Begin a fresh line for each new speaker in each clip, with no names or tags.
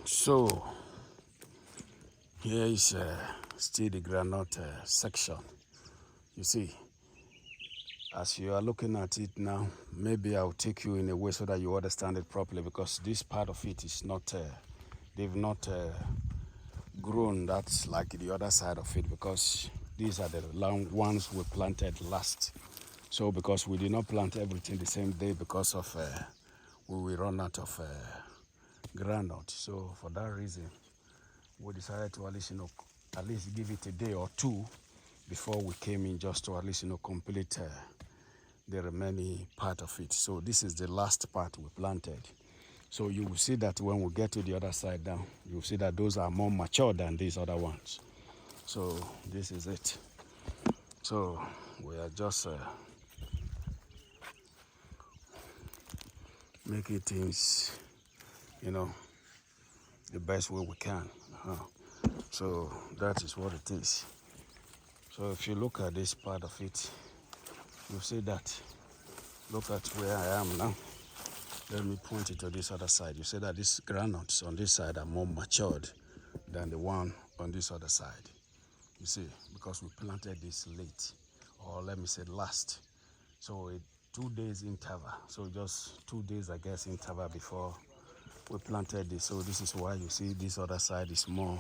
So here is still the groundnut section. You see, as you are looking at it now, maybe I'll take you in a way so that you understand it properly, because this part of it is not, they've not grown that's like the other side of it, because these are the long ones we planted last. So because we did not plant everything the same day, because of we will run out of groundnut. So for that reason, we decided to at least give it a day or two before we came in, just to at least complete the remaining part of it. So this is the last part we planted. So you will see that when we get to the other side now, you will see that those are more mature than these other ones. So this is it. So we are just making things, the best way we can. So that is what it is. So if you look at this part of it, you see that, look at where I am now. Let me point it to this other side. You see that these groundnuts on this side are more matured than the one on this other side. You see, because we planted this late, or let me say last. So 2 days interval. So just 2 days, I guess, interval before we planted this. So this is why you see this other side is more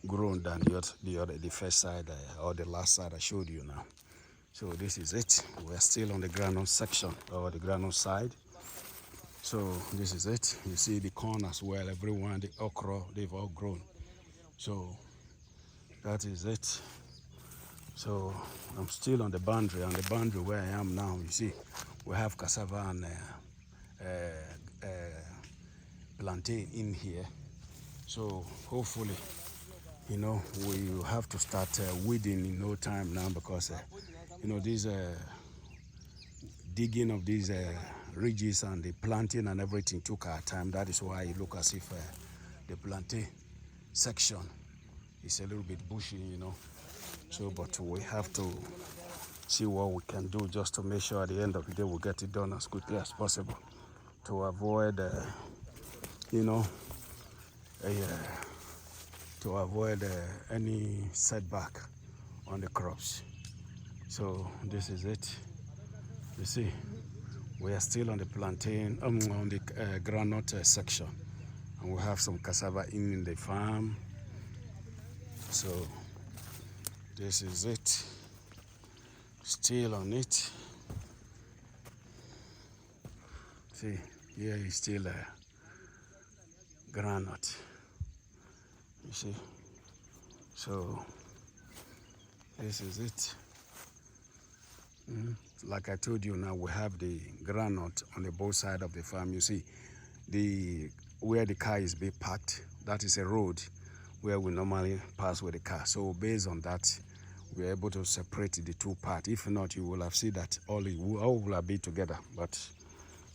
grown than the first side or the last side I showed you now. So this is it. We're still on the groundnut section, or the groundnut side. So this is it. You see the corn as well, everyone, the okra, they've all grown. So that is it. So I'm still on the boundary where I am now. You see, we have cassava and plantain in here. So hopefully, we will have to start weeding in no time now, because these digging of these ridges and the planting and everything took our time. That is why it looks as if the plantain section is a little bit bushy, So, but we have to see what we can do, just to make sure at the end of the day we'll get it done as quickly as possible, to avoid, any setback on the crops. So this is it. You see, we are still on the plantain, on the groundnut section, and we have some cassava in the farm. So this is it. Still on it. See, here is still a groundnut. You see. So this is it. Like I told you, now we have the groundnut on the both sides of the farm. You see, where the car is being parked, that is a road where we normally pass with the car. So based on that, we are able to separate the two parts. If not, you will have seen that all will have been together. But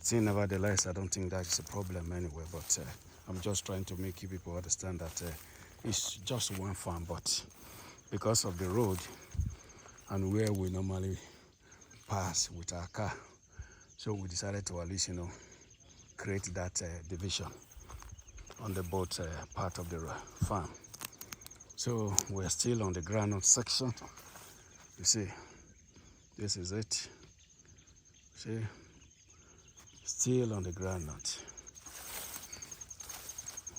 see, nevertheless, I don't think that is a problem anyway. But I'm just trying to make you people understand that it's just one farm, but because of the road and where we normally pass with our car, so we decided to at least create that division on the both part of the farm. So we're still on the groundnut section. You see, this is it. See, still on the groundnut.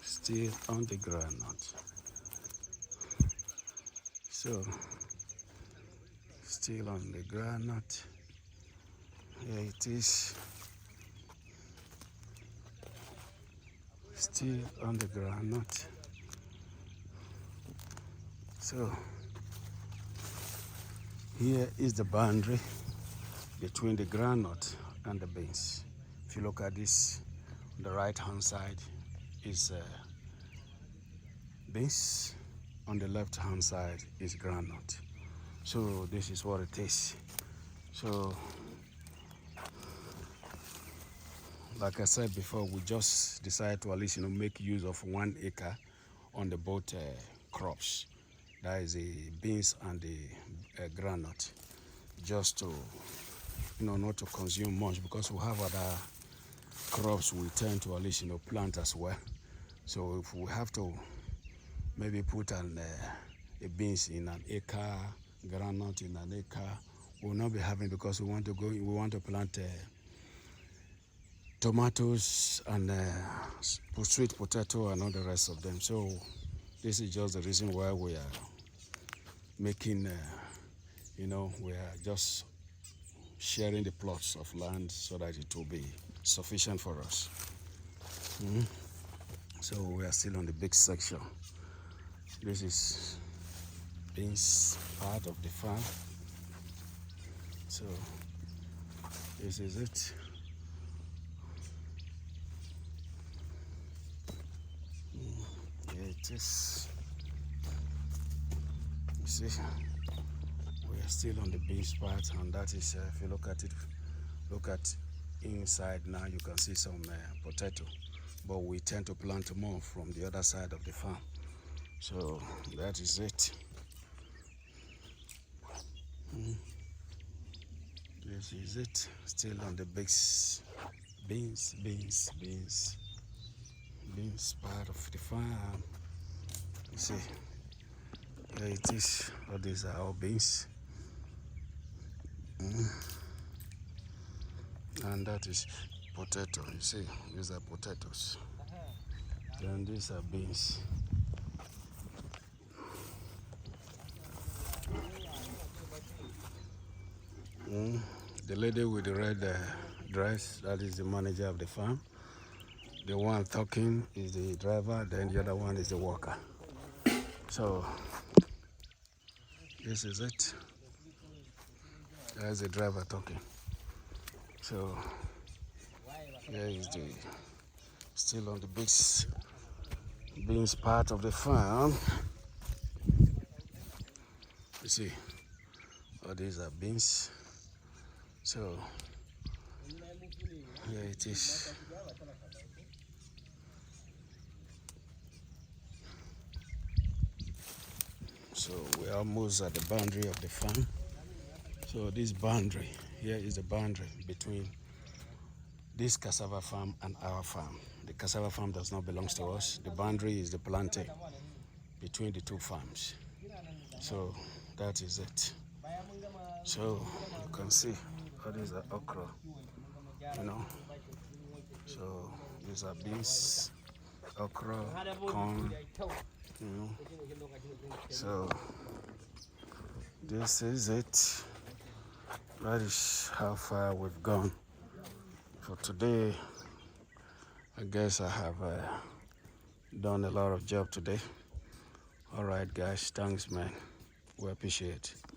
Still on the groundnut. So still on the groundnut. Here it is. Still on the groundnut. So here is the boundary between the groundnut and the beans. If you look at this, on the right hand side is beans, on the left hand side is groundnut. So this is what it is. So like I said before, we just decided to at least make use of 1 acre on the both crops. That is the beans and the groundnut, just to not to consume much, because we have other crops we tend to at least plant as well. So if we have to maybe put a beans in an acre, groundnut in an acre, we'll not be having, because we want to plant tomatoes and sweet potato and all the rest of them. So this is just the reason why we are making, we are just sharing the plots of land so that it will be sufficient for us. So we are still on the big section. This is beans part of the farm. So this is it. Here it is. You see, we are still on the beans part, and that is, if you look at inside now, you can see some potato, but we tend to plant more from the other side of the farm. So that is it. This is it. Still on the beans part of the farm. You see, here it is. All these are all beans. And that is potato. You see, these are potatoes. Then these are beans. The lady with the red dress, that is the manager of the farm. The one talking is the driver, then the other one is the worker. So this is it. There's the driver talking. So here is the still on the beans part of the farm. You see, all these are beans. So here it is. So we're almost at the boundary of the farm. So this boundary, here is the boundary between this cassava farm and our farm. The cassava farm does not belong to us. The boundary is the planting between the two farms. So that is it. So you can see all these are okra, So these are beans, okra, corn, So this is it. That is how far we've gone. For today, I guess I have done a lot of job today. All right, guys. Thanks, man. We appreciate it.